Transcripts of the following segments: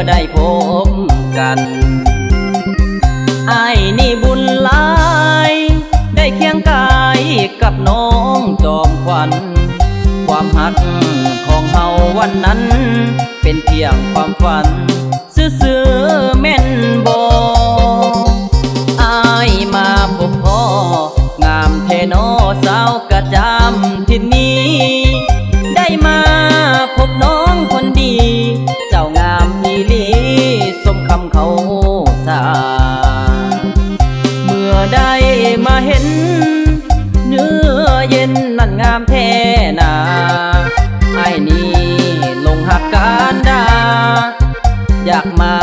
ได้พบกันอ้ายนี่บุญหลายได้เคียงกายกับน้องจอมขวัญความหักของเฮาวันนั้นเป็นเพียงความฝันซื่อๆแม่นบ่อ้ายมาพบพ่องามแท้น้อสาวกระจำที่นี้ได้มาพบน้องคนดีเจ้างามอีหลีสมคำเขาสาเมื่อได้มาเห็นเนื้อเย็นนั่นงามแท้นาไอ้นี่ลงหักการดาอยากมา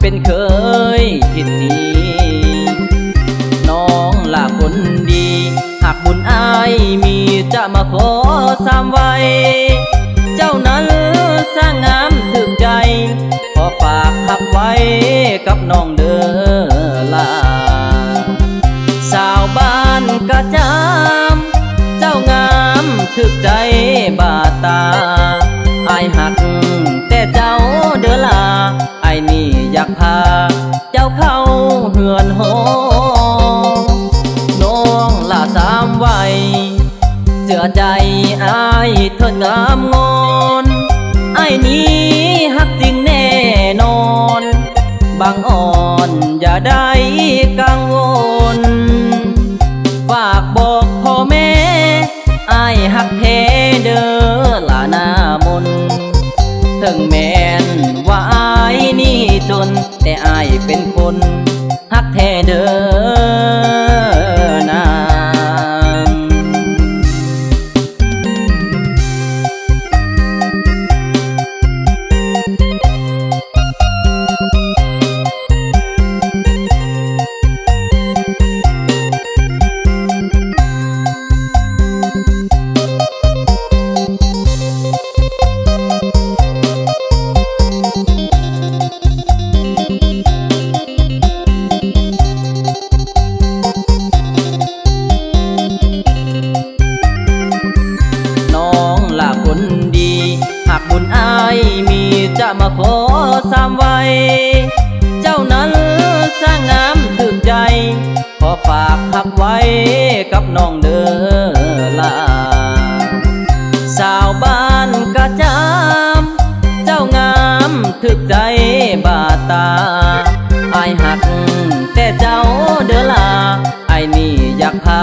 เป็นเคยที่นี้น้องล่ะคนดีหากบุญอ้ายมีจะมาขอสามไว้เจ้านั้นสร้างงามถึงใจขอฝากหักไว้กับน้องเด้อล่ะสาวบ้านกระจำเจ้างามถึกใจบาดตาอ้ายหักแต่เจ้าเด้อล่ะอ้ายนี่อยากพาเจ้าเข้าเฮือนหอน้องล่ะสามไว้เสื้อใจอ้ายเถิดงามงอนอ้ายนี้หักจริงแน่นอนบางอ่อนอย่าได้กังวลฝากบอกพ่อแม่อ้ายหักแท้เด้อล่ะหน้ามนถึงแม้นว่าอ้ายนี่จนแต่อ้ายเป็นคนหักแท้เด้อนางคนดีหากบุญอ้ายมีจะมาขอสามไว้เจ้านั้นสร้างงามถึงใจขอฝากหักไว้กับน้องเด้อล่ะสาวบ้านกระจำเจ้างามถึกใจบาดตาอ้ายหักแต่เจ้าเด้อล่ะอ้ายนี่อยากพา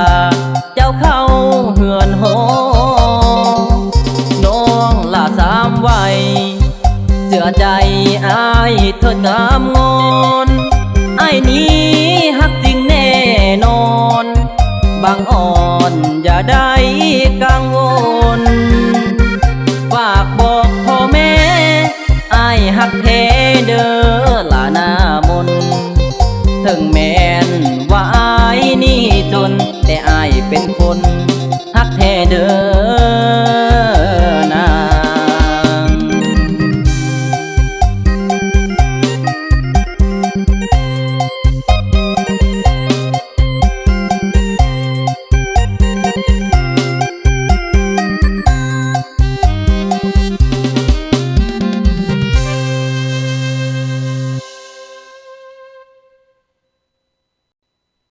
เจ้าเข้าเฮือนหอสามไว้เสื้อใจอ้ายเถิดงามงอนอ้ายนี้หักจริงแน่นอนบางอ่อนอย่าได้กังวลฝากบอกพ่อแม่อ้ายหักแท้เด้อล่ะหน้ามนถึงแม้นว่าอ้ายนี่จนแต่อ้ายเป็นคนหักแท้เด้อ